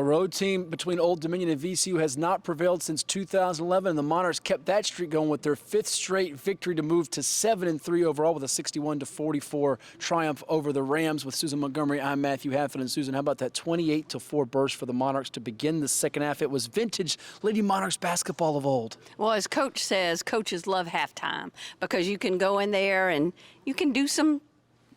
Well, a road team between Old Dominion and VCU has not prevailed since 2011, and the Monarchs kept that streak going with their 5th straight victory to move to 7-3 overall with a 61-44 triumph over the Rams. With Susan Montgomery, I'm Matthew Hatfield. And Susan, how about that 28-4 burst for the Monarchs to begin the second half? It was vintage Lady Monarchs basketball of old. Well, as Coach says, coaches love halftime because you can go in there and you can do some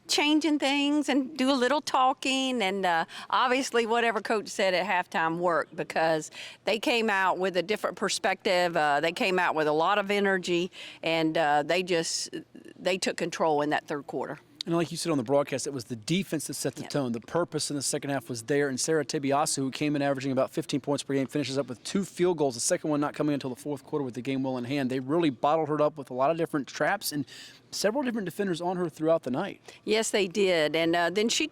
changing things and do a little talking, and obviously whatever Coach said at halftime worked because they came out with a different perspective. They came out with a lot of energy, and they took control in that third quarter. And like you said on the broadcast, it was the defense that set the tone. The purpose in the second half was there. And Sarah Tibiasu, who came in averaging about 15 points per game, finishes up with 2 field goals, the second one not coming until the fourth quarter with the game well in hand. They really bottled her up with a lot of different traps and several different defenders on her throughout the night. Yes, they did. And then she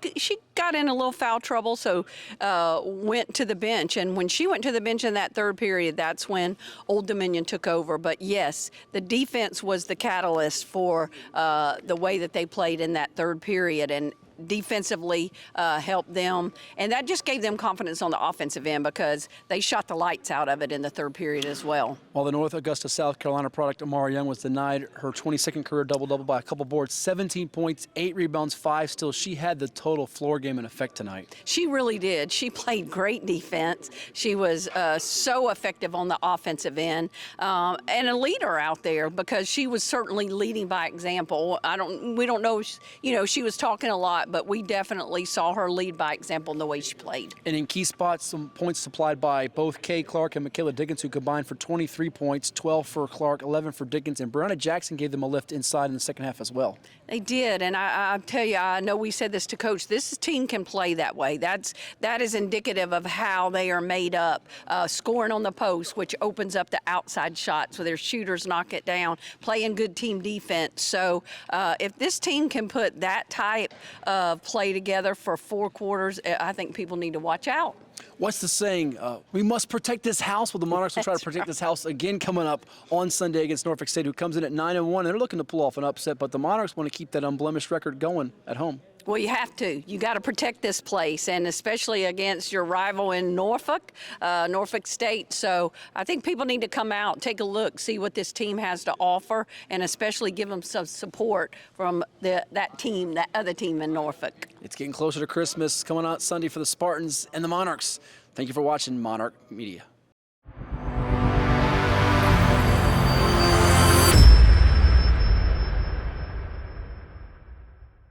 got in a little foul trouble, so went to the bench. And when she went to the bench in that third period, that's when Old Dominion took over. But yes, the defense was the catalyst for the way that they played in that third period, and defensively helped them, and that just gave them confidence on the offensive end because they shot the lights out of it in the third period as well. While the North Augusta, South Carolina product Amara Young was denied her 22nd career double-double by a couple boards, 17 points, 8 rebounds, 5 steals. She had the total floor game in effect tonight. She really did. She played great defense. She was so effective on the offensive end, and a leader out there because she was certainly leading by example. We don't know, she was talking a lot, but we definitely saw her lead by example in the way she played. And in key spots, some points supplied by both Kay Clark and Michaela Dickens, who combined for 23 points, 12 for Clark, 11 for Dickens, and Brianna Jackson gave them a lift inside in the second half as well. They did, and I tell you, I know we said this to Coach, this team can play that way. That is indicative of how they are made up. Scoring on the post, which opens up the outside shot, so their shooters knock it down, playing good team defense. So if this team can put that type of play together for 4 quarters, I think people need to watch out. What's the saying? We must protect this house. Well, the Monarchs will try to protect this house again coming up on Sunday against Norfolk State, who comes in at 9-1. They're looking to pull off an upset, but the Monarchs want to keep that unblemished record going at home. Well, you have to. You got to protect this place, and especially against your rival in Norfolk, Norfolk State. So I think people need to come out, take a look, see what this team has to offer, and especially give them some support from that other team in Norfolk. It's getting closer to Christmas, coming out Sunday for the Spartans and the Monarchs. Thank you for watching Monarch Media.